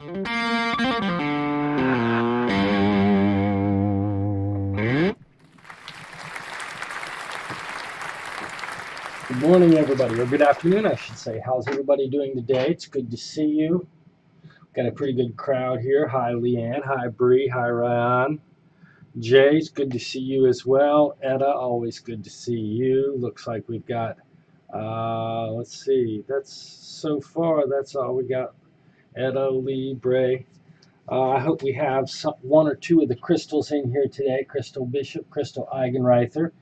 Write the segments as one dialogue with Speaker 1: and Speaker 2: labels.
Speaker 1: Good morning, everybody, or good afternoon, I should say. How's everybody doing today? It's good to see you. Got a pretty good crowd here. Hi, Leanne. Hi, Bree. Hi, Ryan. Jay's good to see you as well. Etta, always good to see you. Looks like we've got, let's see, so far, that's all we got. Etta, Lee, Bray. I hope we have one or two of the crystals in here today. Crystal Bishop, Crystal Eigenreither.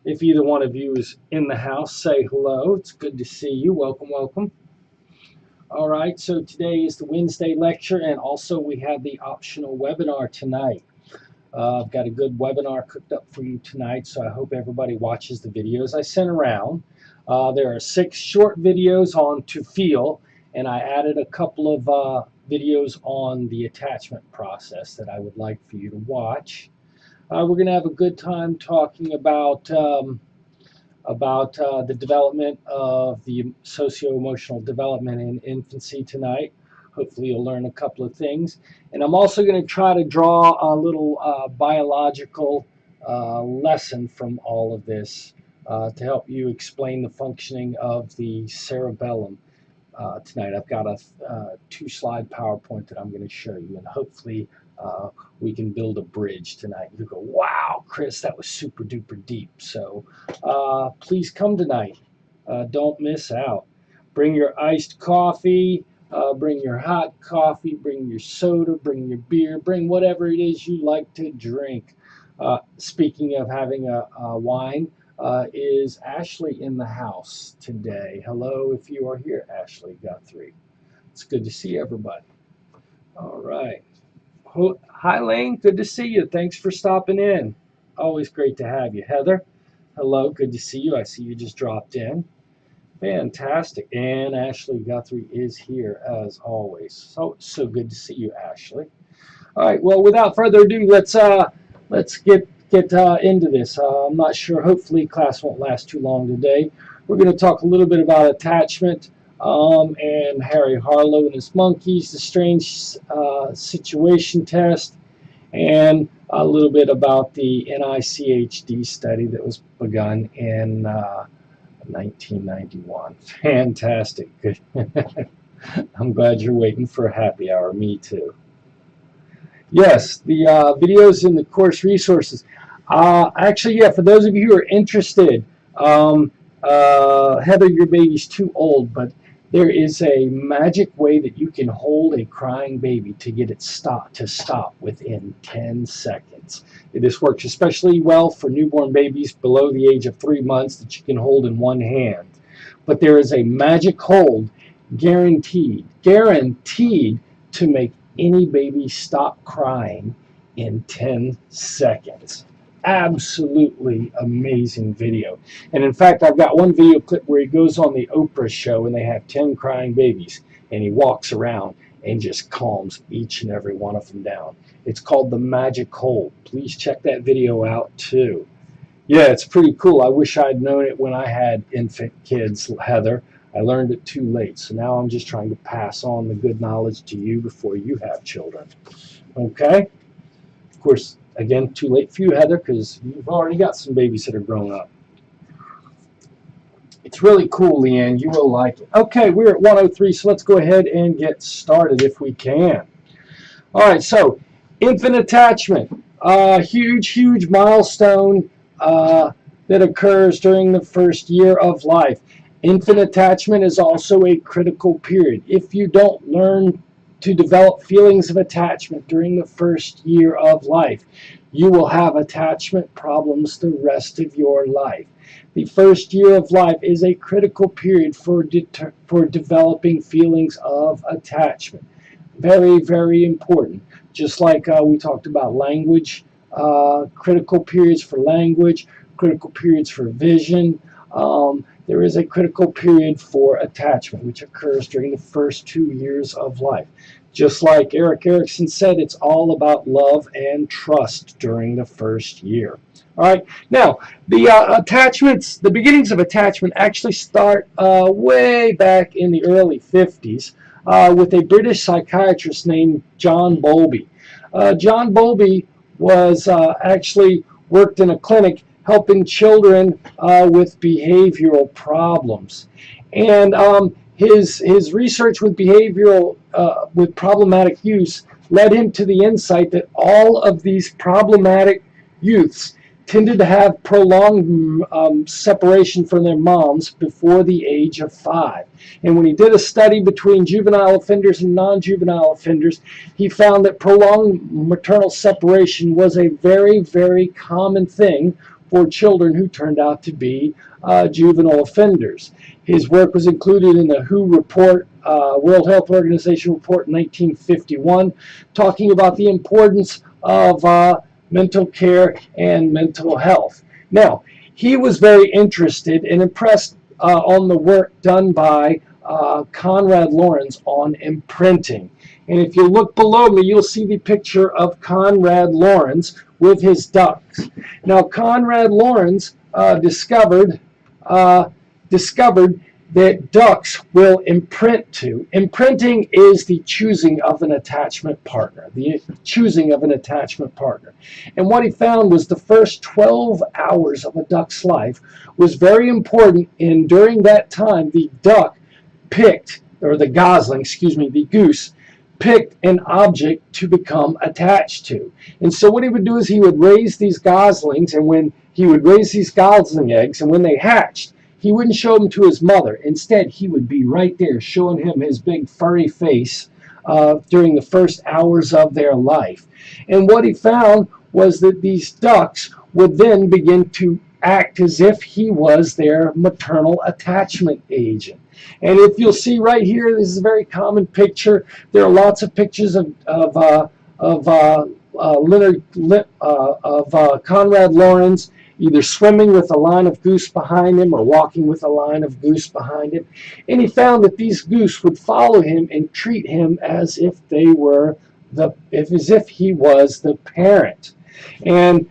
Speaker 1: If either one of you is in the house, say hello. It's good to see you. Welcome, welcome. All right, so today is the Wednesday lecture, and also we have the optional webinar tonight. I've got a good webinar cooked up for you tonight, so I hope everybody watches the videos I sent around. There are 6 short videos on to feel, and I added a couple of videos on the attachment process that I would like for you to watch. We're going to have a good time talking about the development of the socio-emotional development in infancy tonight. Hopefully you'll learn a couple of things. And I'm also going to try to draw a little biological lesson from all of this to help you explain the functioning of the cerebellum tonight. I've got a 2-slide PowerPoint that I'm going to show you, and hopefully we can build a bridge tonight. You go, wow, Chris, that was super duper deep. So please come tonight. Don't miss out. Bring your iced coffee, bring your hot coffee, bring your soda, bring your beer, bring whatever it is you like to drink. Speaking of having a wine, is Ashley in the house today? Hello, if you are here, Ashley Guthrie. It's good to see everybody. All right. Hi, Lane. Good to see you. Thanks for stopping in. Always great to have you. Heather, hello. Good to see you. I see you just dropped in. Fantastic. And Ashley Guthrie is here as always. So good to see you, Ashley. All right. Well, without further ado, let's get into this. I'm not sure. Hopefully, class won't last too long today. We're going to talk a little bit about attachment. And Harry Harlow and his monkeys, the strange situation test, and a little bit about the NICHD study that was begun in 1991. Fantastic. Good. I'm glad you're waiting for a happy hour. Me too. Yes, the videos in the course resources. Actually, yeah, for those of you who are interested, Heather, your baby's too old, but there is a magic way that you can hold a crying baby to get it to stop within 10 seconds. This works especially well for newborn babies below the age of 3 months that you can hold in one hand. But there is a magic hold guaranteed to make any baby stop crying in 10 seconds. Absolutely amazing video. And in fact, I've got one video clip where he goes on the Oprah show and they have 10 crying babies, and he walks around and just calms each and every one of them down. It's called The Magic Hold. Please check that video out too. Yeah, it's pretty cool. I wish I'd known it when I had infant kids, Heather. I learned it too late, so now I'm just trying to pass on the good knowledge to you before you have children. Okay? Of course, again, too late for you, Heather, because you've already got some babies that are grown up. It's really cool, Leanne. You will like it. Okay, we're at 103, so let's go ahead and get started if we can. All right, so infant attachment. Huge milestone that occurs during the first year of life. Infant attachment is also a critical period. If you don't learn to develop feelings of attachment during the first year of life, you will have attachment problems the rest of your life. The first year of life is a critical period for developing feelings of attachment. Very, very important. Just like we talked about language, critical periods for language, critical periods for vision. There is a critical period for attachment, which occurs during the first 2 years of life. Just like Erik Erikson said, it's all about love and trust during the first year. All right. Now, the attachments, the beginnings of attachment actually start way back in the early 50s with a British psychiatrist named John Bowlby. John Bowlby was actually worked in a clinic helping children with behavioral problems. And his research with behavioral, with problematic use led him to the insight that all of these problematic youths tended to have prolonged separation from their moms before the age of 5. And when he did a study between juvenile offenders and non-juvenile offenders, he found that prolonged maternal separation was a very, very common thing for children who turned out to be juvenile offenders. His work was included in the WHO report, World Health Organization report in 1951, talking about the importance of mental care and mental health. Now, he was very interested and impressed on the work done by Konrad Lorenz on imprinting. And if you look below me, you'll see the picture of Konrad Lorenz with his ducks. Now, Konrad Lorenz discovered that ducks will imprint to. Imprinting is the choosing of an attachment partner, And what he found was the first 12 hours of a duck's life was very important, and during that time, the duck picked, or the gosling, the goose, picked an object to become attached to. And so what he would do is he would raise these goslings, and when he would raise these gosling eggs, and when they hatched, he wouldn't show them to his mother. Instead, he would be right there showing him his big furry face during the first hours of their life. And what he found was that these ducks would then begin to act as if he was their maternal attachment agent. And if you'll see right here, this is a very common picture. There are lots of pictures of Konrad Lorenz either swimming with a line of goose behind him or walking with a line of goose behind him. And he found that these goose would follow him and treat him as if they were as if he was the parent. And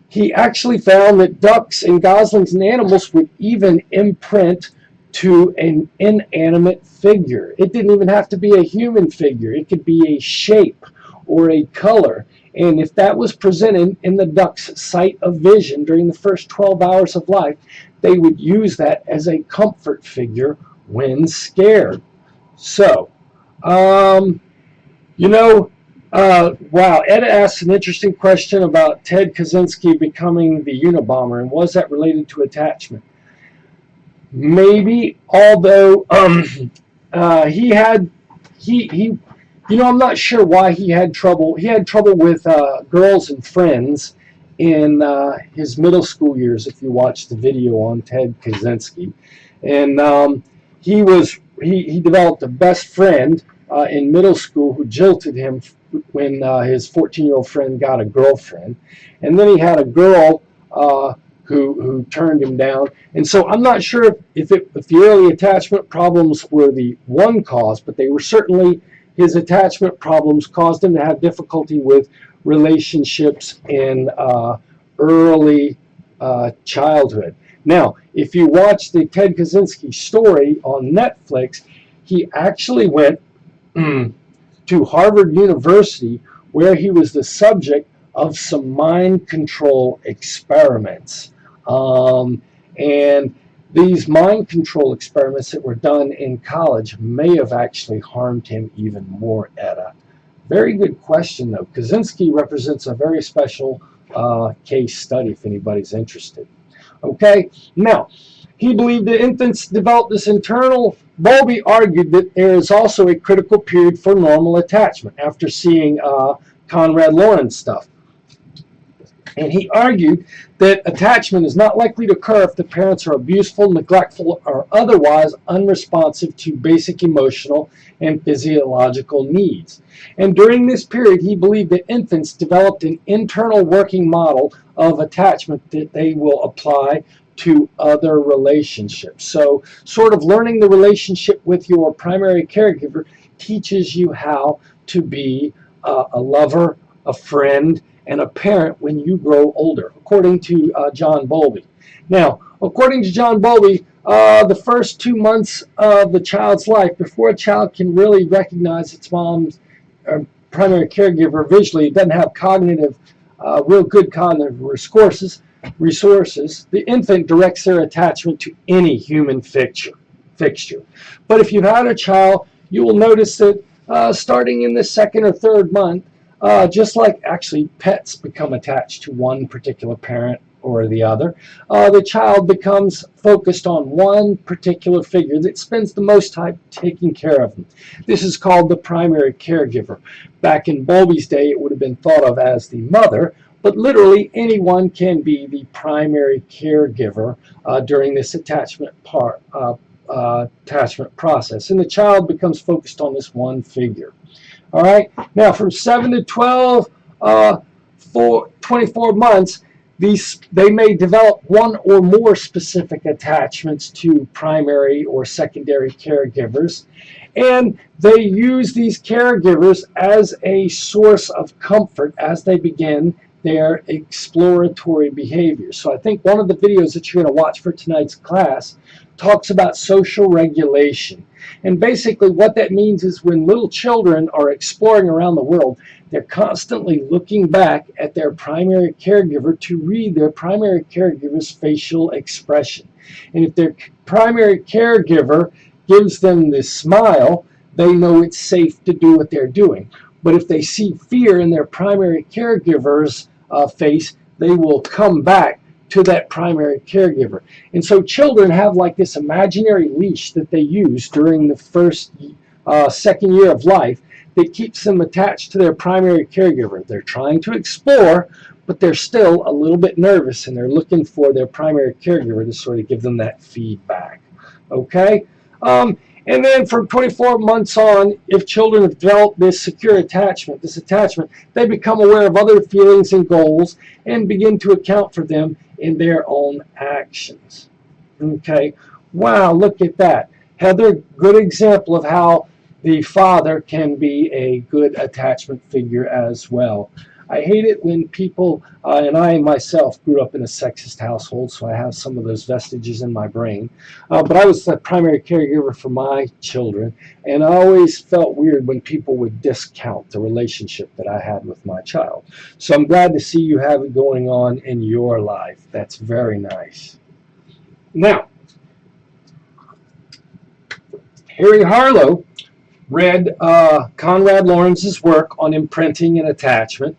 Speaker 1: he actually found that ducks and goslings and animals would even imprint to an inanimate figure. It didn't even have to be a human figure. It could be a shape or a color. And if that was presented in the duck's sight of vision during the first 12 hours of life, they would use that as a comfort figure when scared. So, wow, Ed asked an interesting question about Ted Kaczynski becoming the Unabomber, and was that related to attachment? Maybe, although I'm not sure why he had trouble. He had trouble with girls and friends in his middle school years, if you watch the video on Ted Kaczynski. And he developed a best friend in middle school who jilted him when his 14-year-old friend got a girlfriend. And then he had a girl who turned him down. And so I'm not sure if the early attachment problems were the one cause, but they were certainly, his attachment problems caused him to have difficulty with relationships in early childhood. Now, if you watch the Ted Kaczynski story on Netflix, he actually went to Harvard University, where he was the subject of some mind control experiments. And these mind control experiments that were done in college may have actually harmed him even more, Etta. Very good question, though. Kaczynski represents a very special case study if anybody's interested. Okay, now, he believed that infants develop this internal. Bowlby argued that there is also a critical period for normal attachment after seeing Konrad Lorenz stuff. And he argued that attachment is not likely to occur if the parents are abuseful, neglectful, or otherwise unresponsive to basic emotional and physiological needs. And during this period, he believed that infants developed an internal working model of attachment that they will apply to other relationships. So sort of learning the relationship with your primary caregiver teaches you how to be a lover a friend, and a parent when you grow older, according to John Bowlby. Now, according to John Bowlby, the first 2 months of the child's life, before a child can really recognize its mom's primary caregiver visually, it doesn't have real good cognitive resources, the infant directs their attachment to any human fixture. But if you've had a child, you will notice that starting in the second or third month, just like actually pets become attached to one particular parent or the other, the child becomes focused on one particular figure that spends the most time taking care of them. This is called the primary caregiver. Back in Bowlby's day, it would have been thought of as the mother, but literally anyone can be the primary caregiver during this attachment process, and the child becomes focused on this one figure. All right. Now, from 7 to 12, for 24 months, they may develop one or more specific attachments to primary or secondary caregivers, and they use these caregivers as a source of comfort as they begin their exploratory behavior. So I think one of the videos that you're going to watch for tonight's class talks about social regulation. And basically what that means is when little children are exploring around the world, they're constantly looking back at their primary caregiver to read their primary caregiver's facial expression. And if their primary caregiver gives them this smile, they know it's safe to do what they're doing. But if they see fear in their primary caregiver's face, they will come back to that primary caregiver. And so children have like this imaginary leash that they use during the first, second year of life that keeps them attached to their primary caregiver. They're trying to explore, but they're still a little bit nervous, and they're looking for their primary caregiver to sort of give them that feedback. Okay? And then from 24 months on, if children have developed this secure attachment, they become aware of other feelings and goals and begin to account for them in their own actions. Okay, wow, look at that. Heather, good example of how the father can be a good attachment figure as well. I hate it when people, and I myself grew up in a sexist household, so I have some of those vestiges in my brain. But I was the primary caregiver for my children, and I always felt weird when people would discount the relationship that I had with my child. So I'm glad to see you have it going on in your life. That's very nice. Now, Harry Harlow read Conrad Lawrence's work on imprinting and attachment.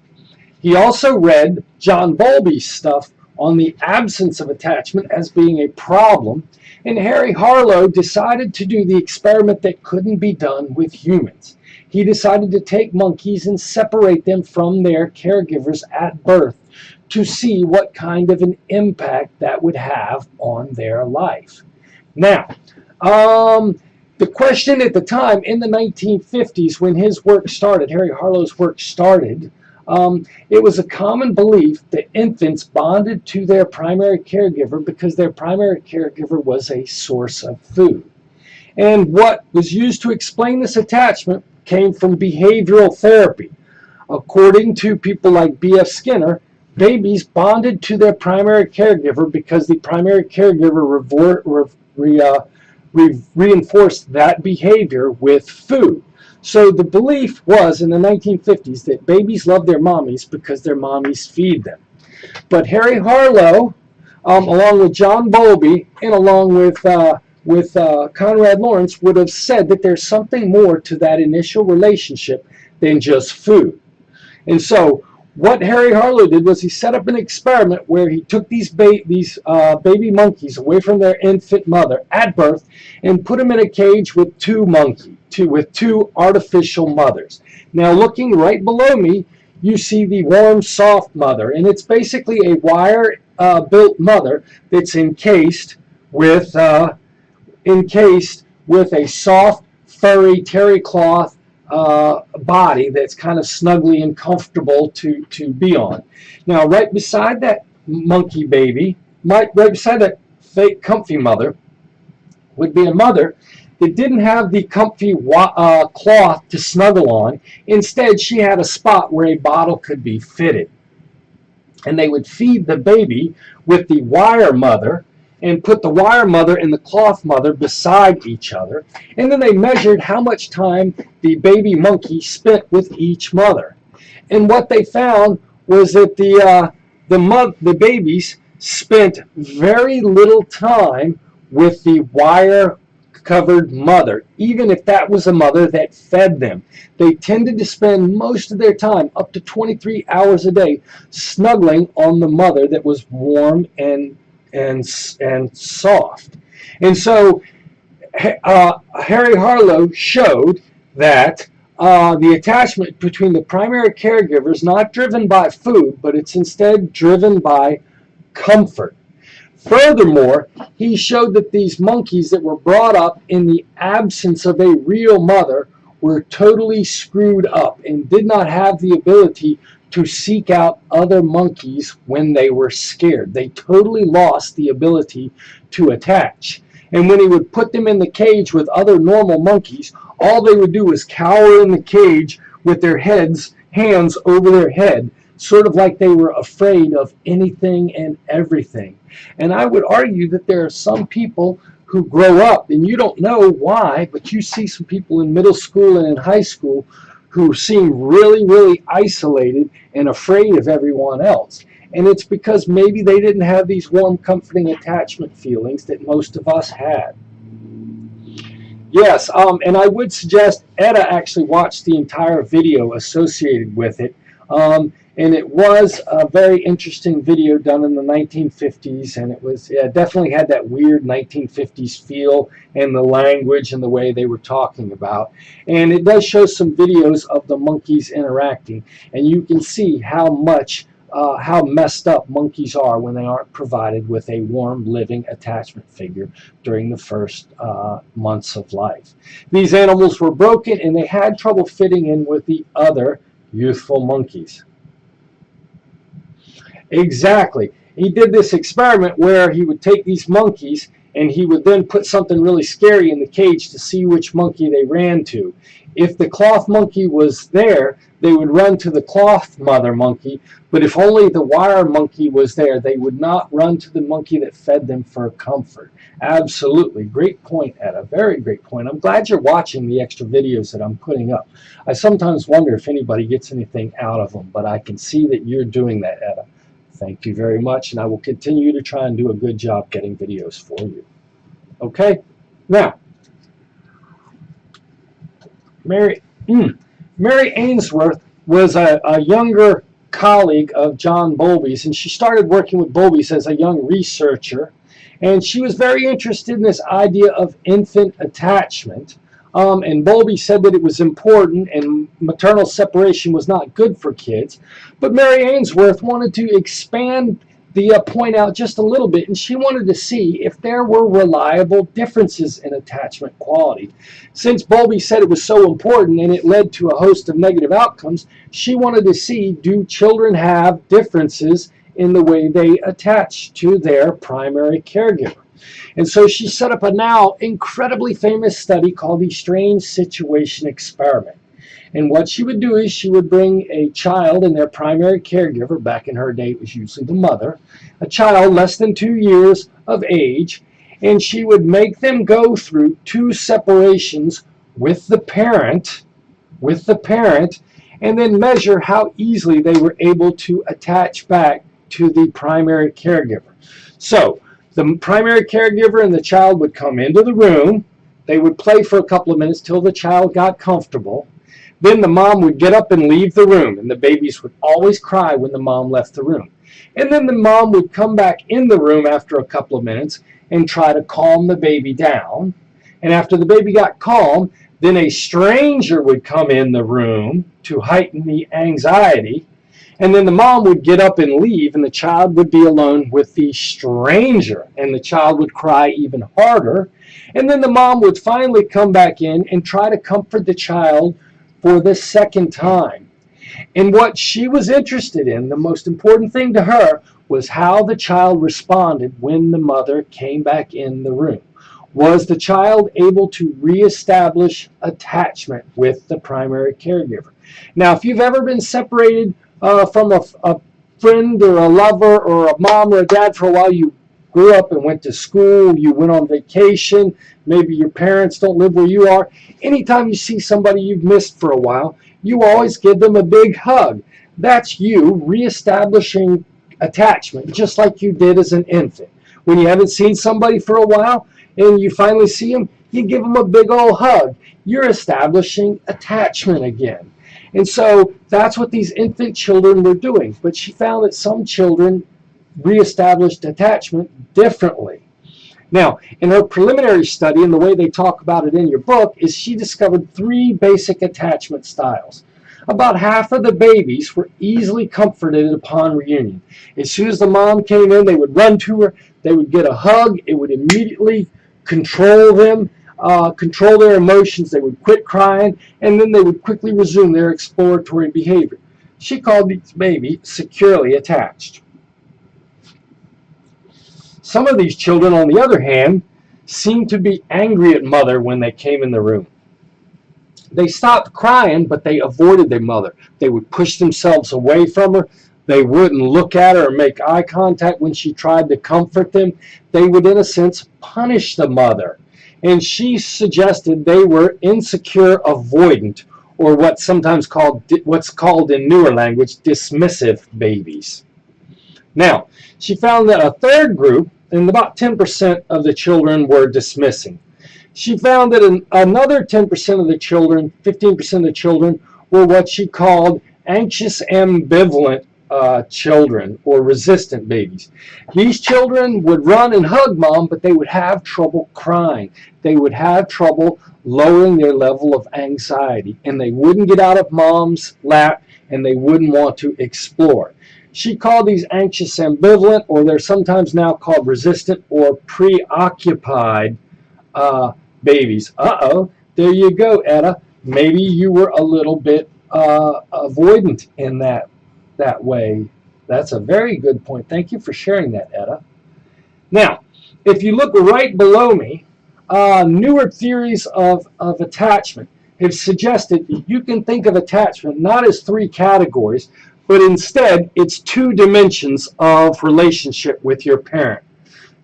Speaker 1: He also read John Bowlby's stuff on the absence of attachment as being a problem, and Harry Harlow decided to do the experiment that couldn't be done with humans. He decided to take monkeys and separate them from their caregivers at birth to see what kind of an impact that would have on their life. Now, the question at the time in the 1950s when his work started, Harry Harlow's work started, it was a common belief that infants bonded to their primary caregiver because their primary caregiver was a source of food. And what was used to explain this attachment came from behavioral therapy. According to people like B.F. Skinner, babies bonded to their primary caregiver because the primary caregiver reinforced that behavior with food. So the belief was in the 1950s that babies love their mommies because their mommies feed them. But Harry Harlow, along with John Bowlby and along with Conrad Lawrence, would have said that there's something more to that initial relationship than just food. And so what Harry Harlow did was he set up an experiment where he took these baby monkeys away from their infant mother at birth and put them in a cage with two artificial mothers. Now, looking right below me, you see the warm, soft mother, and it's basically a wire-built mother that's encased with a soft, furry terry cloth body that's kind of snuggly and comfortable to be on. Now, right beside that monkey baby, right beside that fake comfy mother, would be a mother that didn't have the comfy cloth to snuggle on. Instead, she had a spot where a bottle could be fitted. And they would feed the baby with the wire mother and put the wire mother and the cloth mother beside each other. And then they measured how much time the baby monkey spent with each mother. And what they found was that the babies spent very little time with the wire covered mother, even if that was a mother that fed them. They tended to spend most of their time, up to 23 hours a day, snuggling on the mother that was warm and soft. And so Harry Harlow showed that the attachment between the primary caregiver is not driven by food, but it's instead driven by comfort. Furthermore, he showed that these monkeys that were brought up in the absence of a real mother were totally screwed up and did not have the ability to seek out other monkeys when they were scared. They totally lost the ability to attach. And when he would put them in the cage with other normal monkeys, all they would do was cower in the cage with their hands over their head, sort of like they were afraid of anything and everything. And I would argue that there are some people who grow up, and you don't know why, but you see some people in middle school and in high school who seem really, really isolated and afraid of everyone else. And it's because maybe they didn't have these warm, comforting attachment feelings that most of us had. Yes, and I would suggest Etta actually watch the entire video associated with it. And it was a very interesting video done in the 1950s, and it definitely had that weird 1950s feel and the language and the way they were talking about. And it does show some videos of the monkeys interacting, and you can see how messed up monkeys are when they aren't provided with a warm, living attachment figure during the first months of life. These animals were broken, and they had trouble fitting in with the other youthful monkeys. Exactly. He did this experiment where he would take these monkeys and he would then put something really scary in the cage to see which monkey they ran to. If the cloth monkey was there, they would run to the cloth mother monkey, but if only the wire monkey was there, they would not run to the monkey that fed them for comfort. Absolutely. Great point, Etta. Very great point. I'm glad you're watching the extra videos that I'm putting up. I sometimes wonder if anybody gets anything out of them, but I can see that you're doing that, Etta. Thank you very much, and I will continue to try and do a good job getting videos for you. Okay? Now, Mary Ainsworth was a younger colleague of John Bowlby's, and she started working with Bowlby's as a young researcher, and she was very interested in this idea of infant attachment. And Bowlby said that it was important and maternal separation was not good for kids. But Mary Ainsworth wanted to expand the point out just a little bit, and she wanted to see if there were reliable differences in attachment quality. Since Bowlby said it was so important and it led to a host of negative outcomes, she wanted to see, do children have differences in the way they attach to their primary caregiver? And so she set up a now incredibly famous study called the Strange Situation Experiment. And what she would do is she would bring a child and their primary caregiver, back in her day it was usually the mother, a child less than 2 years of age, and she would make them go through 2 separations with the parent, and then measure how easily they were able to attach back to the primary caregiver. So, the primary caregiver and the child would come into the room. They would play for a couple of minutes till the child got comfortable. Then the mom would get up and leave the room, and the babies would always cry when the mom left the room. And then the mom would come back in the room after a couple of minutes and try to calm the baby down. And after the baby got calm, then a stranger would come in the room to heighten the anxiety. And then the mom would get up and leave, and the child would be alone with the stranger, and the child would cry even harder. And then the mom would finally come back in and try to comfort the child for the second time. And what she was interested in, the most important thing to her, was how the child responded when the mother came back in the room. Was the child able to reestablish attachment with the primary caregiver? Now, if you've ever been separated from a friend or a lover or a mom or a dad for a while, you grew up and went to school, you went on vacation, maybe your parents don't live where you are. Anytime you see somebody you've missed for a while, you always give them a big hug. That's you reestablishing attachment, just like you did as an infant. When you haven't seen somebody for a while and you finally see them, you give them a big old hug. You're establishing attachment again. And so that's what these infant children were doing. But she found that some children reestablished attachment differently. Now, in her preliminary study, and the way they talk about it in your book, is she discovered 3 basic attachment styles. About half of the babies were easily comforted upon reunion. As soon as the mom came in, they would run to her, they would get a hug, it would immediately control them, control their emotions, they would quit crying, and then they would quickly resume their exploratory behavior. She called these babies securely attached. Some of these children, on the other hand, seemed to be angry at mother when they came in the room. They stopped crying, but they avoided their mother. They would push themselves away from her. They wouldn't look at her or make eye contact when she tried to comfort them. They would, in a sense, punish the mother. And she suggested they were insecure avoidant, or what's called in newer language, dismissive babies. Now, she found that a third group, and about 10% of the children were dismissing. She found that another 10% of the children, 15% of the children, were what she called anxious ambivalent children, or resistant babies. These children would run and hug mom, but they would have trouble crying. They would have trouble lowering their level of anxiety, and they wouldn't get out of mom's lap, and they wouldn't want to explore. She called these anxious ambivalent, or they're sometimes now called resistant or preoccupied babies. There you go, Etta. Maybe you were a little bit avoidant in that way. That's a very good point. Thank you for sharing that, Etta. Now, if you look right below me, newer theories of attachment have suggested you can think of attachment not as 3 categories, but instead it's 2 dimensions of relationship with your parent.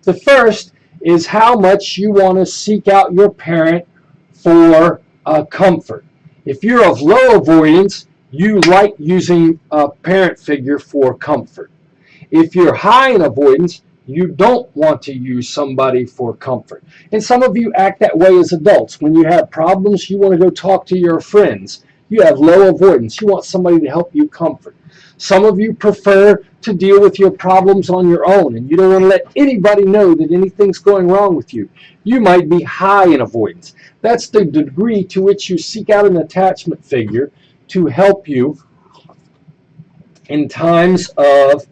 Speaker 1: The first is how much you want to seek out your parent for comfort. If you're of low avoidance, you like using a parent figure for comfort. If you're high in avoidance, you don't want to use somebody for comfort. And some of you act that way as adults. When you have problems, you want to go talk to your friends. You have low avoidance. You want somebody to help you comfort. Some of you prefer to deal with your problems on your own, and you don't want to let anybody know that anything's going wrong with you. You might be high in avoidance. That's the degree to which you seek out an attachment figure to help you in times of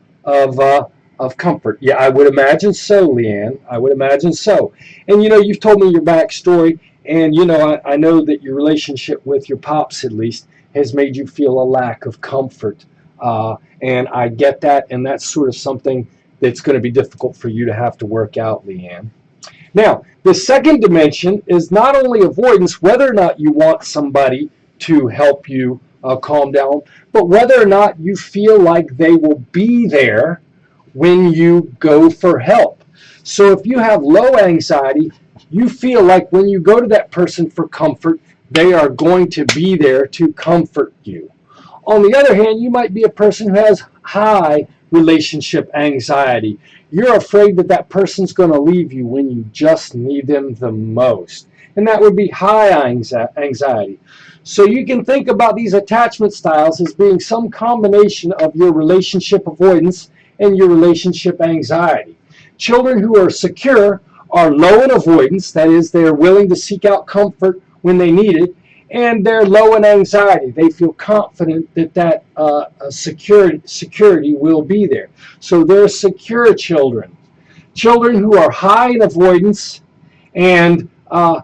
Speaker 1: comfort. Yeah, I would imagine so, Leanne. I would imagine so. And you've told me your backstory, and I know that your relationship with your pops, at least, has made you feel a lack of comfort. And I get that, and that's sort of something that's going to be difficult for you to have to work out, Leanne. Now, the second dimension is not only avoidance, whether or not you want somebody to help you calm down, but whether or not you feel like they will be there when you go for help. So if you have low anxiety, you feel like when you go to that person for comfort, they are going to be there to comfort you. On the other hand, you might be a person who has high relationship anxiety. You're afraid that that person's going to leave you when you just need them the most. And that would be high anxiety. So you can think about these attachment styles as being some combination of your relationship avoidance and your relationship anxiety. Children who are secure are low in avoidance, that is, they're willing to seek out comfort when they need it, and they're low in anxiety. They feel confident that security will be there. So they're secure children. Children who are high in avoidance and low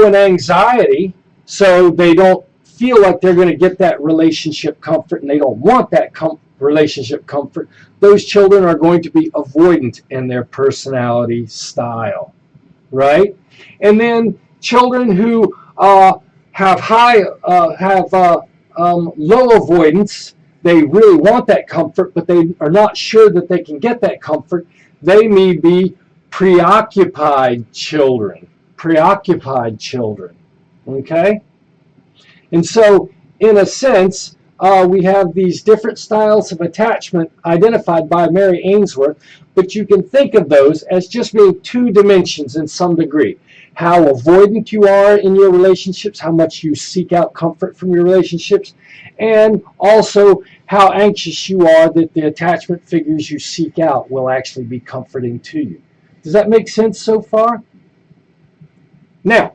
Speaker 1: in anxiety, so they don't feel like they're going to get that relationship comfort, and they don't want that relationship comfort. Those children are going to be avoidant in their personality style, right? And then children who have low avoidance, they really want that comfort, but they are not sure that they can get that comfort. They may be preoccupied children. Preoccupied children. Okay? And so, in a sense, we have these different styles of attachment identified by Mary Ainsworth, but you can think of those as just being two dimensions in some degree. How avoidant you are in your relationships, how much you seek out comfort from your relationships, and also how anxious you are that the attachment figures you seek out will actually be comforting to you. Does that make sense so far? Now,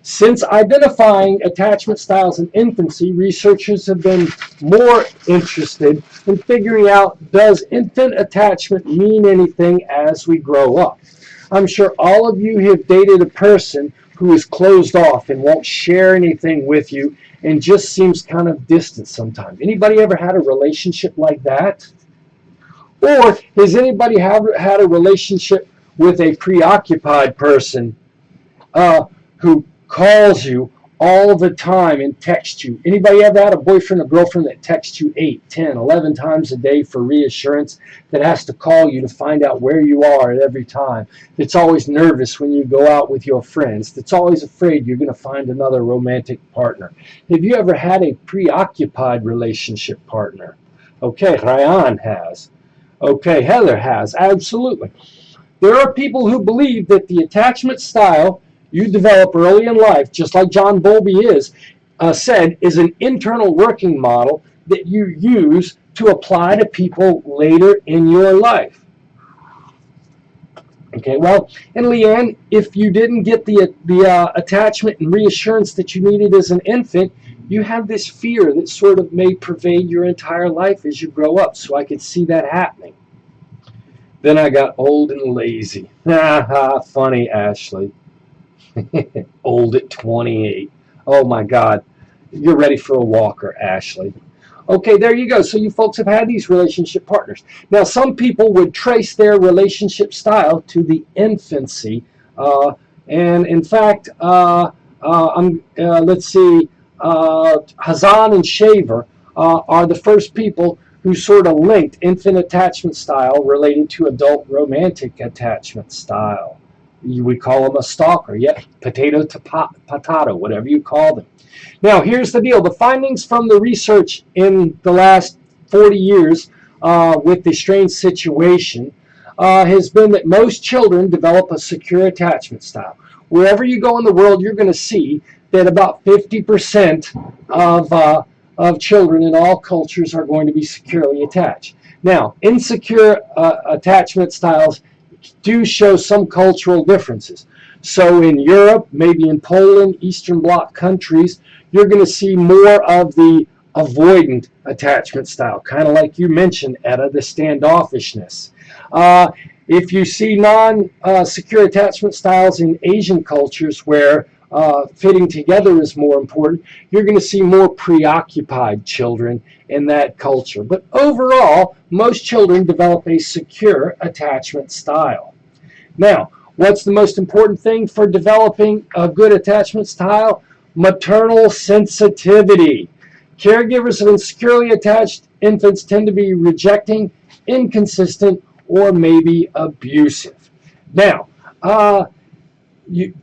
Speaker 1: since identifying attachment styles in infancy, researchers have been more interested in figuring out, does infant attachment mean anything as we grow up? I'm sure all of you have dated a person who is closed off and won't share anything with you and just seems kind of distant sometimes. Anybody ever had a relationship like that? Or has anybody had a relationship with a preoccupied person who calls you all the time and texts you? Anybody ever had a boyfriend or girlfriend that texts you 8, 10, 11 times a day for reassurance, that has to call you to find out where you are at every time, that's always nervous when you go out with your friends, that's always afraid you're going to find another romantic partner? Have you ever had a preoccupied relationship partner? Okay, Ryan has. Okay, Heather has. Absolutely. There are people who believe that the attachment style you develop early in life, just like John Bowlby said, is an internal working model that you use to apply to people later in your life. Okay, well, and Leanne, if you didn't get the attachment and reassurance that you needed as an infant, you have this fear that sort of may pervade your entire life as you grow up. So I could see that happening. Then I got old and lazy. Funny, Ashley. Old at 28. Oh my God. You're ready for a walker, Ashley. Okay, there you go. So you folks have had these relationship partners. Now, some people would trace their relationship style to the infancy. And in fact, let's see, Hazan and Shaver are the first people who sort of linked infant attachment style related to adult romantic attachment style. We call them a stalker. Yep, potato to potato, whatever you call them. Now, here's the deal. The findings from the research in the last 40 years with the strange situation has been that most children develop a secure attachment style. Wherever you go in the world, you're going to see that about 50% of children in all cultures are going to be securely attached. Now, insecure attachment styles do show some cultural differences. So in Europe, maybe in Poland, Eastern Bloc countries, you're going to see more of the avoidant attachment style, kind of like you mentioned, Etta, the standoffishness. If you see non-secure attachment styles in Asian cultures where fitting together is more important, you're going to see more preoccupied children in that culture. But overall, most children develop a secure attachment style. Now, what's the most important thing for developing a good attachment style? Maternal sensitivity. Caregivers of insecurely attached infants tend to be rejecting, inconsistent, or maybe abusive. Now,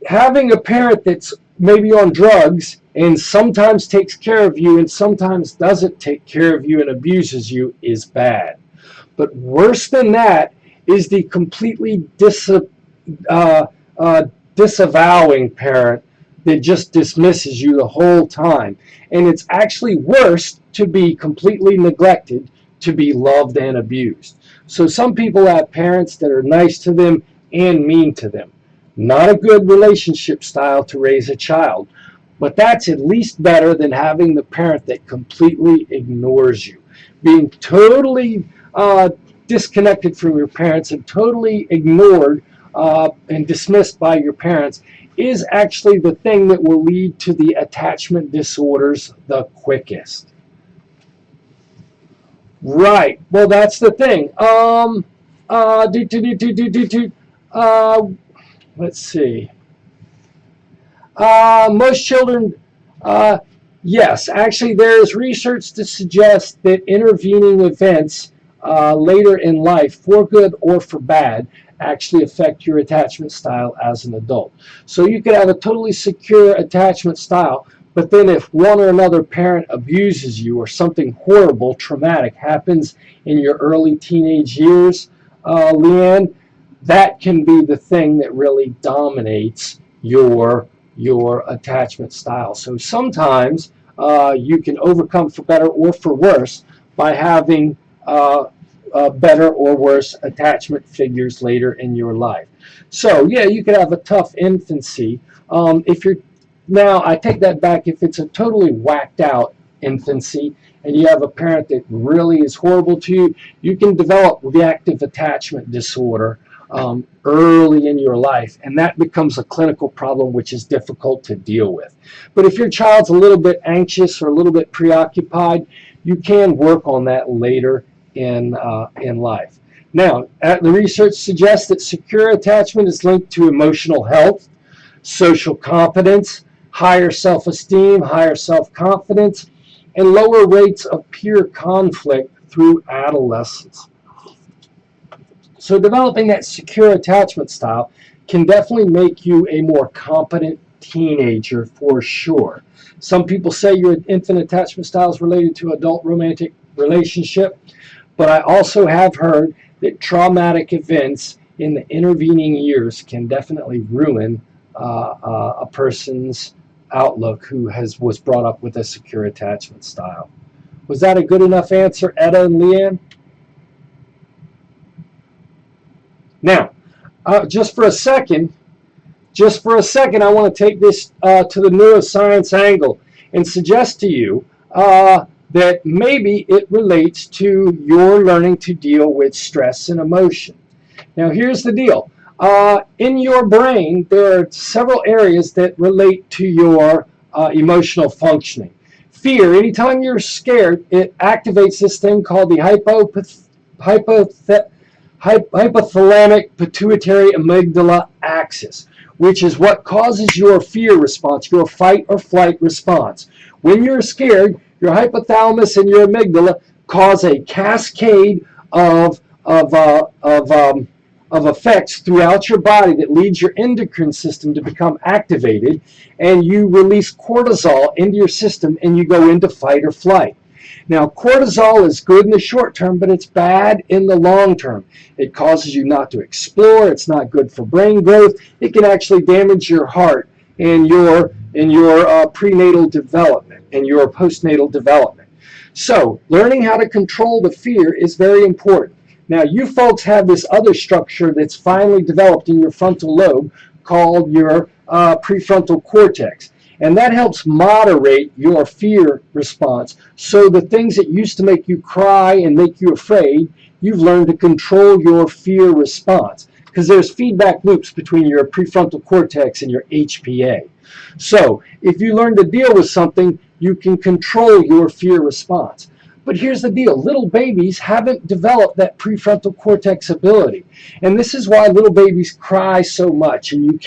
Speaker 1: having a parent that's maybe on drugs and sometimes takes care of you and sometimes doesn't take care of you and abuses you is bad. But worse than that is the completely disavowing parent that just dismisses you the whole time. And it's actually worse to be completely neglected, to be loved and abused. So some people have parents that are nice to them and mean to them. Not a good relationship style to raise a child, but that's at least better than having the parent that completely ignores you. Being totally disconnected from your parents and totally ignored and dismissed by your parents is actually the thing that will lead to the attachment disorders the quickest. Right. Well, that's the thing. Let's see. Most children, yes. Actually, there's research to suggest that intervening events later in life, for good or for bad, actually affect your attachment style as an adult. So you could have a totally secure attachment style, but then if one or another parent abuses you or something horrible, traumatic happens in your early teenage years, Leanne, that can be the thing that really dominates your attachment style. So sometimes you can overcome for better or for worse by having better or worse attachment figures later in your life. So yeah, you could have a tough infancy. If you're Now, I take that back. If it's a totally whacked out infancy and you have a parent that really is horrible to you, you can develop reactive attachment disorder early in your life, and that becomes a clinical problem which is difficult to deal with. But if your child's a little bit anxious or a little bit preoccupied, you can work on that later in life. Now, the research suggests that secure attachment is linked to emotional health, social competence, higher self-esteem, higher self-confidence, and lower rates of peer conflict through adolescence. So developing that secure attachment style can definitely make you a more competent teenager for sure. Some people say your infant attachment style is related to adult romantic relationship, but I also have heard that traumatic events in the intervening years can definitely ruin a person's outlook who was brought up with a secure attachment style. Was that a good enough answer, Etta and Leanne? Now, just for a second, I want to take this to the neuroscience angle and suggest to you that maybe it relates to your learning to deal with stress and emotion. Now, here's the deal. In your brain, there are several areas that relate to your emotional functioning. Fear, anytime you're scared, it activates this thing called the hypothalamic pituitary amygdala axis, which is what causes your fear response, your fight or flight response. When you're scared, your hypothalamus and your amygdala cause a cascade of effects throughout your body that leads your endocrine system to become activated, and you release cortisol into your system and you go into fight or flight. Now, cortisol is good in the short term, but it's bad in the long term. It causes you not to explore. It's not good for brain growth. It can actually damage your heart and your prenatal development and your postnatal development. So, learning how to control the fear is very important. Now, you folks have this other structure that's finally developed in your frontal lobe called your prefrontal cortex. And that helps moderate your fear response. So the things that used to make you cry and make you afraid, you've learned to control your fear response. Because there's feedback loops between your prefrontal cortex and your HPA. So if you learn to deal with something, you can control your fear response. But here's the deal. Little babies haven't developed that prefrontal cortex ability. And this is why little babies cry so much, and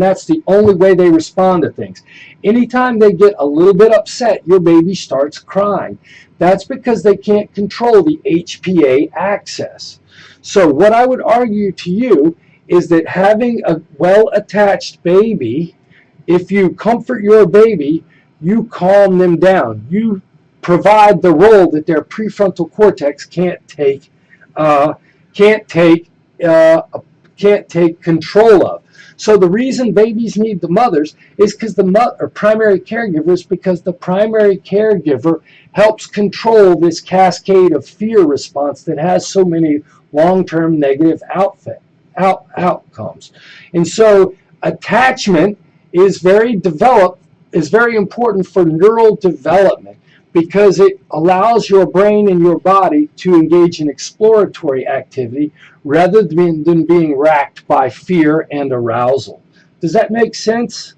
Speaker 1: that's the only way they respond to things. Anytime they get a little bit upset, your baby starts crying. That's because they can't control the HPA axis. So what I would argue to you is that having a well-attached baby, if you comfort your baby, you calm them down. You provide the role that their prefrontal cortex can't take control of. So the reason babies need the mothers is because primary caregivers, because the primary caregiver helps control this cascade of fear response that has so many long-term negative outcomes. And so attachment is very important for neural development, because it allows your brain and your body to engage in exploratory activity rather than being racked by fear and arousal. Does that make sense,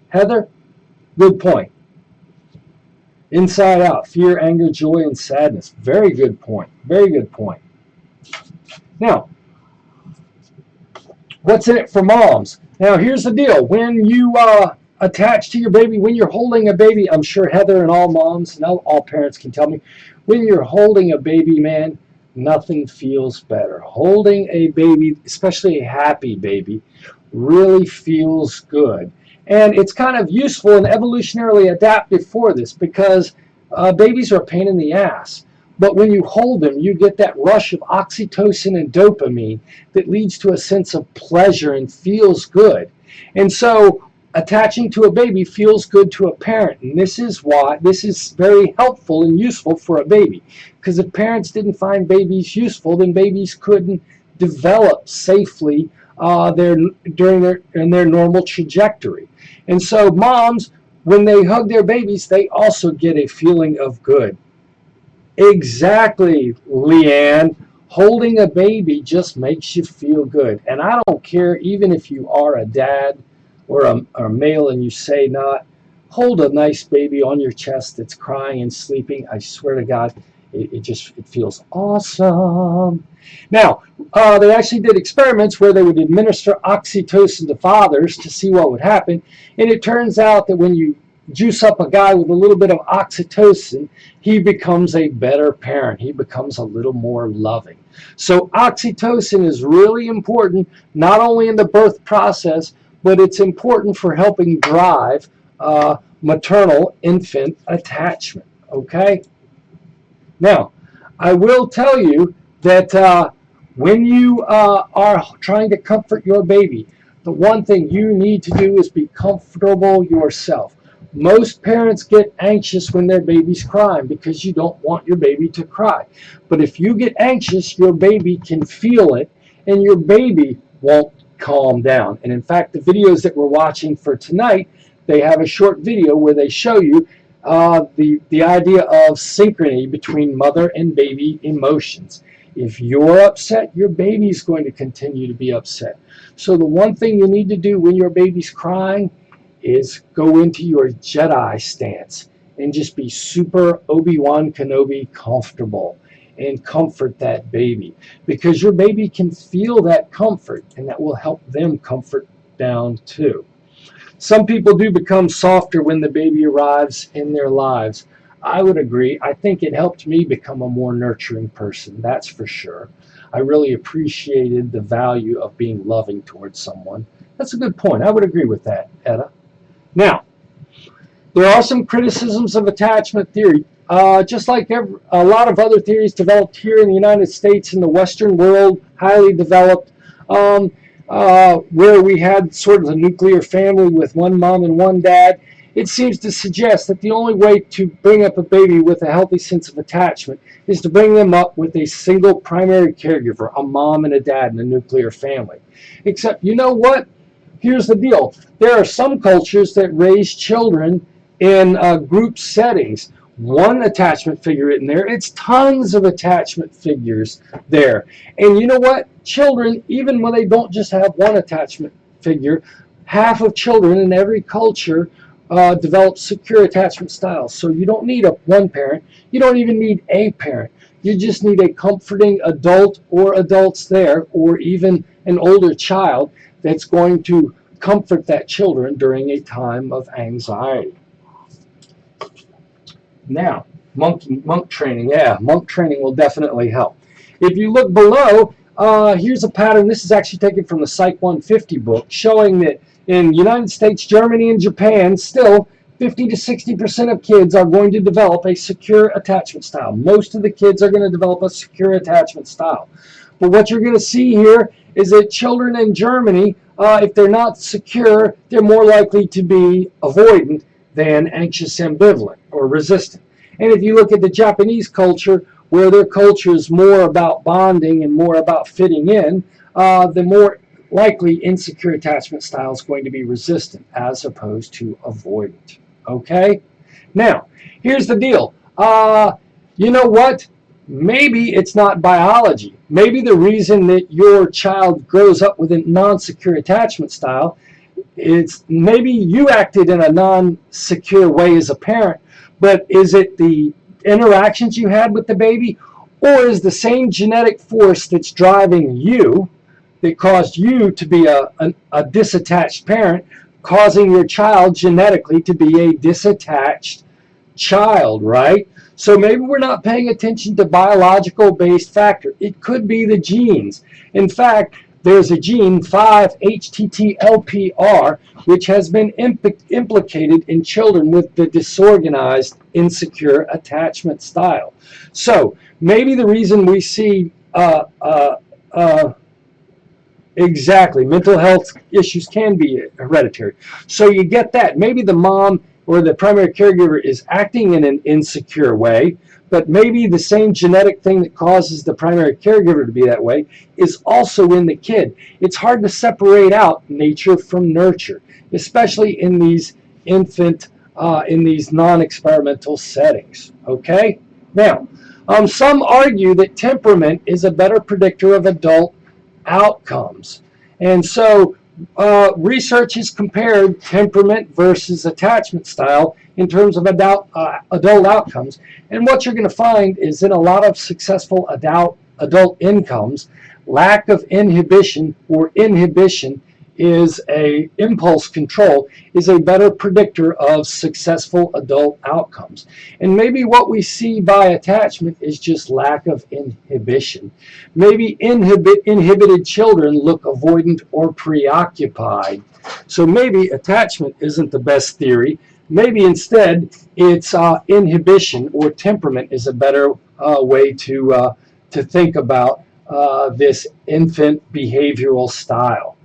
Speaker 1: Heather? Good point. Inside out, fear, anger, joy, and sadness. Very good point. Very good point. Now, what's in it for moms? Now, here's the deal. When you attached to your baby, when you're holding a baby, I'm sure Heather and all moms and all parents can tell me, when you're holding a baby, man, nothing feels better. Holding a baby, especially a happy baby, really feels good. And it's kind of useful and evolutionarily adapted for this because babies are a pain in the ass. But when you hold them, you get that rush of oxytocin and dopamine that leads to a sense of pleasure and feels good. And so attaching to a baby feels good to a parent. And this is why this is very helpful and useful for a baby. Because if parents didn't find babies useful, then babies couldn't develop safely during their normal trajectory. And so moms, when they hug their babies, they also get a feeling of good. Exactly, Leanne. Holding a baby just makes you feel good. And I don't care even if you are a dad or a male and you say not, hold a nice baby on your chest that's crying and sleeping. I swear to God, it feels awesome. Now, they actually did experiments where they would administer oxytocin to fathers to see what would happen. And it turns out that when you juice up a guy with a little bit of oxytocin, he becomes a better parent. He becomes a little more loving. So oxytocin is really important, not only in the birth process, but it's important for helping drive maternal infant attachment. Okay? Now, I will tell you that when you are trying to comfort your baby, the one thing you need to do is be comfortable yourself. Most parents get anxious when their baby's crying because you don't want your baby to cry. But if you get anxious, your baby can feel it, and your baby won't calm down. And in fact, the videos that we're watching for tonight, they have a short video where they show you the idea of synchrony between mother and baby emotions. If you're upset, your baby's going to continue to be upset. So the one thing you need to do when your baby's crying is go into your Jedi stance and just be super Obi-Wan Kenobi comfortable and comfort that baby, because your baby can feel that comfort and that will help them comfort down too. Some people do become softer when the baby arrives in their lives. I would agree. I think it helped me become a more nurturing person, that's for sure. I really appreciated the value of being loving towards someone. That's a good point. I would agree with that, Etta. Now, there are some criticisms of attachment theory. Just like a lot of other theories developed here in the United States, in the Western world, highly developed, where we had sort of a nuclear family with one mom and one dad, it seems to suggest that the only way to bring up a baby with a healthy sense of attachment is to bring them up with a single primary caregiver, a mom and a dad in a nuclear family. Except, you know what? Here's the deal. There are some cultures that raise children in group settings. One attachment figure in there. It's tons of attachment figures there. And you know what? Children, even when they don't just have one attachment figure, half of children in every culture develop secure attachment styles. So you don't need one parent. You don't even need a parent. You just need a comforting adult or adults there, or even an older child that's going to comfort that children during a time of anxiety. Now, monk training. Yeah, monk training will definitely help. If you look below, here's a pattern. This is actually taken from the Psych 150 book, showing that in the United States, Germany, and Japan, still 50 to 60% of kids are going to develop a secure attachment style. Most of the kids are going to develop a secure attachment style. But what you're going to see here is that children in Germany, if they're not secure, they're more likely to be avoidant than anxious ambivalent or resistant. And if you look at the Japanese culture, where their culture is more about bonding and more about fitting in, the more likely insecure attachment style is going to be resistant as opposed to avoidant. Okay? Now, here's the deal. You know what? Maybe it's not biology. Maybe the reason that your child grows up with a non-secure attachment style, it's maybe you acted in a non-secure way as a parent, but is it the interactions you had with the baby, or is the same genetic force that's driving you, that caused you to be a disattached parent, causing your child genetically to be a disattached child, right? So maybe we're not paying attention to biological based factor. It could be the genes. In fact, there's a gene 5-HTT-LPR which has been implicated in children with the disorganized, insecure attachment style. So maybe the reason we see exactly, mental health issues can be hereditary. So you get that. Maybe the mom or the primary caregiver is acting in an insecure way, but maybe the same genetic thing that causes the primary caregiver to be that way is also in the kid. It's hard to separate out nature from nurture, especially in these infant, in these non-experimental settings. Okay? Now, some argue that temperament is a better predictor of adult outcomes. And so research has compared temperament versus attachment style in terms of adult outcomes. And what you're going to find is in a lot of successful adult incomes, lack of inhibition or inhibition is a impulse control is a better predictor of successful adult outcomes. And maybe what we see by attachment is just lack of inhibition. Maybe inhibited children look avoidant or preoccupied. So maybe attachment isn't the best theory. Maybe instead it's inhibition or temperament is a better way to think about this infant behavioral style.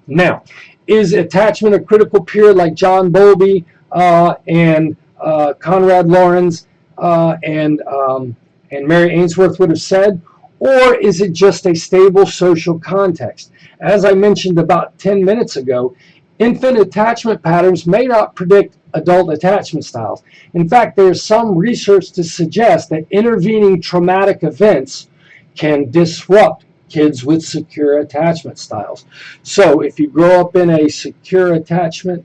Speaker 1: Now, is attachment a critical period like John Bowlby and Conrad Lorenz and Mary Ainsworth would have said, or is it just a stable social context? As I mentioned about 10 minutes ago, infant attachment patterns may not predict adult attachment styles. In fact, there's some research to suggest that intervening traumatic events can disrupt kids with secure attachment styles. So if you grow up in a secure attachment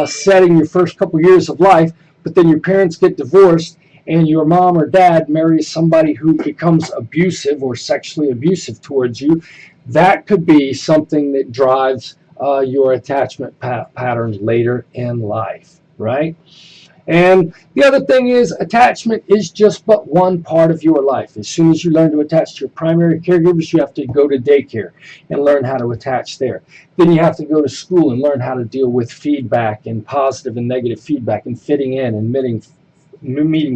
Speaker 1: setting your first couple years of life, but then your parents get divorced and your mom or dad marries somebody who becomes abusive or sexually abusive towards you, that could be something that drives your attachment pattern later in life, right? And the other thing is attachment is just but one part of your life. As soon as you learn to attach to your primary caregivers, you have to go to daycare and learn how to attach there. Then you have to go to school and learn how to deal with feedback and positive and negative feedback and fitting in and meeting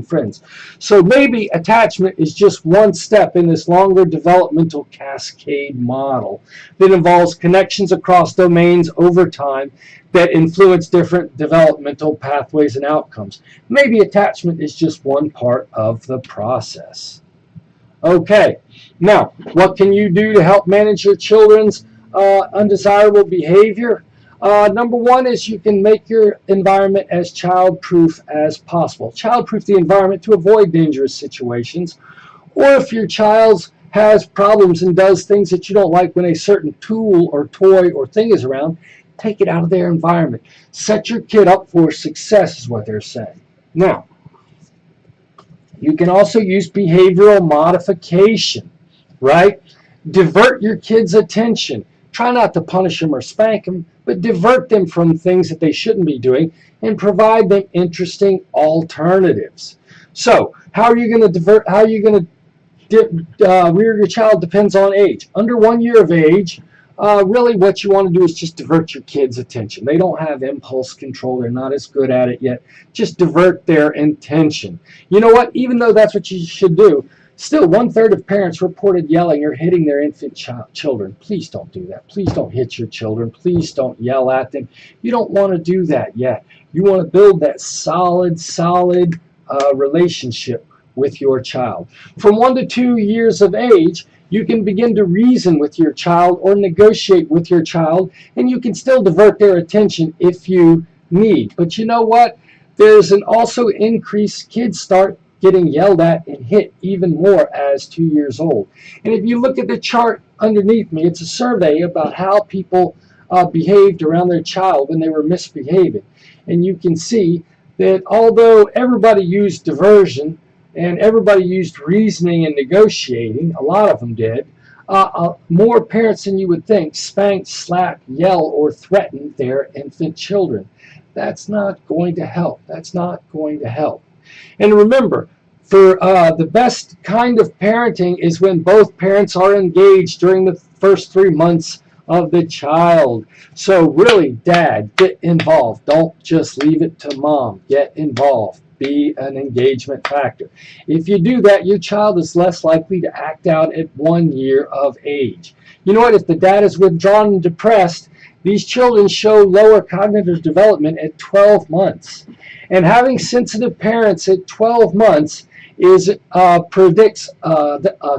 Speaker 1: friends. So maybe attachment is just one step in this longer developmental cascade model that involves connections across domains over time that influence different developmental pathways and outcomes. Maybe attachment is just one part of the process. Okay, now what can you do to help manage your children's undesirable behavior? Number one is you can make your environment as child-proof as possible. Child-proof the environment to avoid dangerous situations. Or if your child has problems and does things that you don't like when a certain tool or toy or thing is around, take it out of their environment. Set your kid up for success is what they're saying. Now, you can also use behavioral modification, right? Divert your kid's attention. Try not to punish them or spank them, but divert them from things that they shouldn't be doing and provide them interesting alternatives. So, how are you going to divert? How are you going to rear your child depends on age. Under 1 year of age, really what you want to do is just divert your kids' attention. They don't have impulse control. They're not as good at it yet. Just divert their attention. You know what? Even though that's what you should do, still 1/3 of parents reported yelling or hitting their infant children. Please don't do that. Please don't hit your children. Please don't yell at them. You don't want to do that yet. You want to build that solid relationship with your child. From 1 to 2 years of age, you can begin to reason with your child or negotiate with your child, and you can still divert their attention if you need. But you know what? There's an also increased kids start getting yelled at and hit even more as 2 years old. And if you look at the chart underneath me, it's a survey about how people behaved around their child when they were misbehaving. And you can see that although everybody used diversion and everybody used reasoning and negotiating, a lot of them did, more parents than you would think spank, slap, yell, or threaten their infant children. That's not going to help. That's not going to help. And remember, for the best kind of parenting is when both parents are engaged during the first 3 months of the child. So really, Dad, get involved. Don't just leave it to Mom. Get involved. Be an engagement factor. If you do that, your child is less likely to act out at 1 year of age. You know what? If the dad is withdrawn and depressed, these children show lower cognitive development at 12 months. And having sensitive parents at 12 months predicts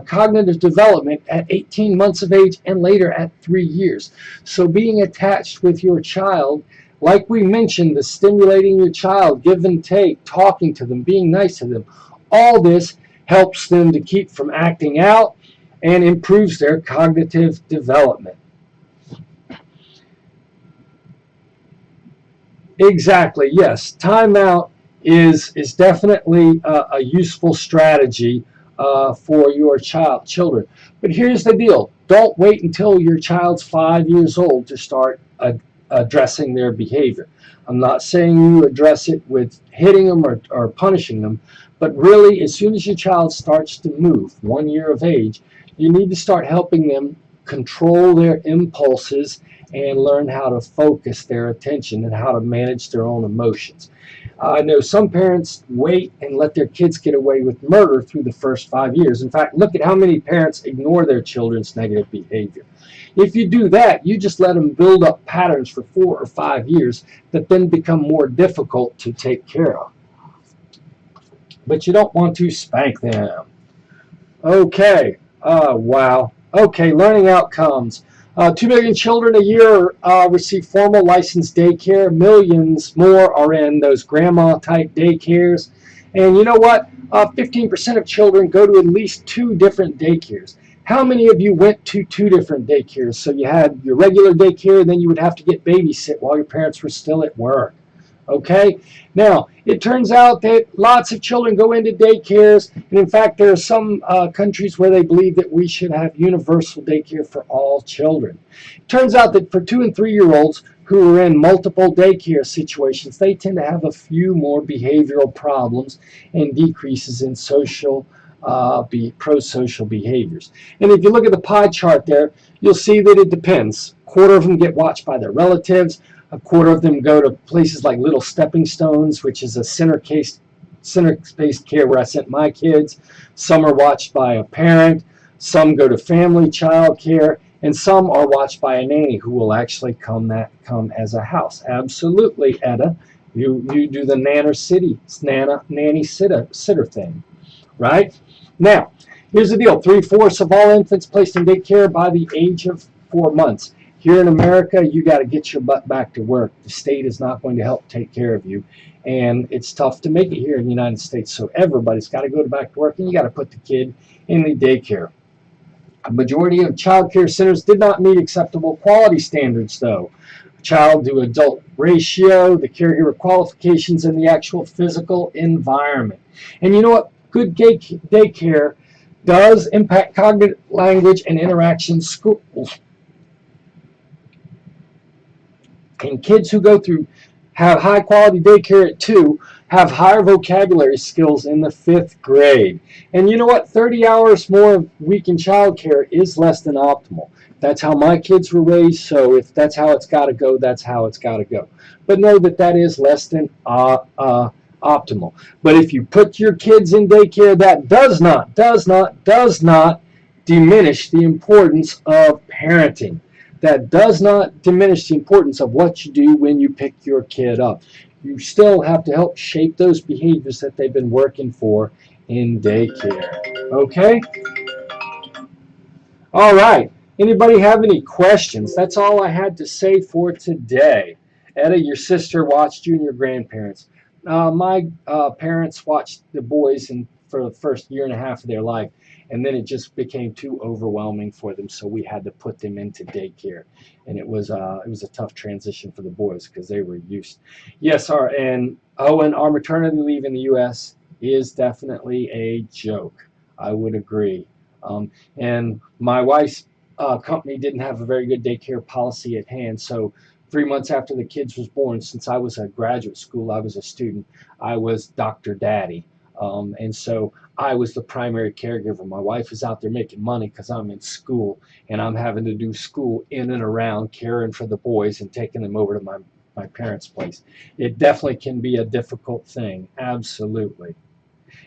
Speaker 1: cognitive development at 18 months of age and later at 3 years. So being attached with your child, like we mentioned, the stimulating your child, give and take, talking to them, being nice to them, all this helps them to keep from acting out and improves their cognitive development. Exactly, yes. Timeout is definitely a useful strategy for your children. But here's the deal. Don't wait until your child's 5 years old to start addressing their behavior. I'm not saying you address it with hitting them or punishing them, but really as soon as your child starts to move, 1 year of age, you need to start helping them control their impulses and learn how to focus their attention and how to manage their own emotions. I know some parents wait and let their kids get away with murder through the first 5 years. In fact, look at how many parents ignore their children's negative behavior. If you do that, you just let them build up patterns for 4 or 5 years that then become more difficult to take care of. But you don't want to spank them. Okay. Wow. Okay, learning outcomes. 2 million children a year receive formal licensed daycare. Millions more are in those grandma-type daycares. And you know what? 15% of children go to at least 2 different daycares. How many of you went to 2 different daycares? So you had your regular daycare, and then you would have to get babysit while your parents were still at work. Okay? Now, it turns out that lots of children go into daycares, and in fact, there are some countries where they believe that we should have universal daycare for all children. It turns out that for 2 and 3-year-olds who are in multiple daycare situations, they tend to have a few more behavioral problems and decreases in pro-social behaviors. And if you look at the pie chart there, you'll see that it depends. A quarter of them get watched by their relatives. A quarter of them go to places like Little Stepping Stones, which is a center-based care where I sent my kids. Some are watched by a parent. Some go to family child care. And some are watched by a nanny who will actually come as a house. Absolutely, Etta. You do the nanny sitter thing, right? Now, here's the deal. 3/4 of all infants placed in daycare by the age of 4 months. Here in America, you got to get your butt back to work. The state is not going to help take care of you. And it's tough to make it here in the United States. So everybody's got to go back to work, and you got to put the kid in the daycare. A majority of child care centers did not meet acceptable quality standards, though. Child to adult ratio, the caregiver qualifications, and the actual physical environment. And you know what? Good daycare does impact cognitive, language, and interaction schools. And kids who have high quality daycare at 2 have higher vocabulary skills in the 5th grade. And you know what? 30 hours more a week in childcare is less than optimal. That's how my kids were raised, so if that's how it's got to go, that's how it's got to go. But know that that is less than optimal. But if you put your kids in daycare, that does not diminish the importance of parenting. That does not diminish the importance of what you do when you pick your kid up. You still have to help shape those behaviors that they've been working for in daycare. Okay? All right. Anybody have any questions? That's all I had to say for today. Etta, your sister watched you and your grandparents. My parents watched the boys for the first year and a half of their life, and then it just became too overwhelming for them, so we had to put them into daycare, and it was a tough transition for the boys because they were used. Yes, and our maternity leave in the U.S. is definitely a joke. I would agree. And my wife's company didn't have a very good daycare policy at hand. So 3 months after the kids was born, since I was at graduate school, I was a student, I was Dr. Daddy. And so I was the primary caregiver. My wife is out there making money because I'm in school, and I'm having to do school in and around caring for the boys and taking them over to my parents' place. It definitely can be a difficult thing. Absolutely.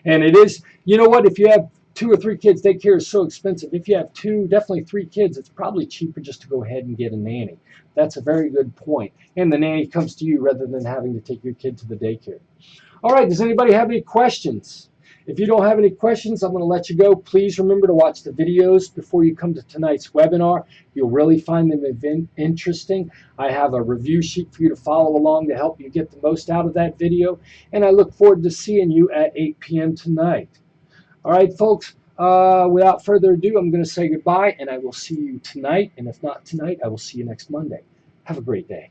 Speaker 1: And it is, you know what, if you have 2 or 3 kids, daycare is so expensive. If you have two, definitely 3 kids, it's probably cheaper just to go ahead and get a nanny. That's a very good point. And the nanny comes to you rather than having to take your kid to the daycare. All right, does anybody have any questions? If you don't have any questions, I'm going to let you go. Please remember to watch the videos before you come to tonight's webinar. You'll really find them interesting. I have a review sheet for you to follow along to help you get the most out of that video. And I look forward to seeing you at 8 p.m. tonight. All right, folks, without further ado, I'm going to say goodbye, and I will see you tonight. And if not tonight, I will see you next Monday. Have a great day.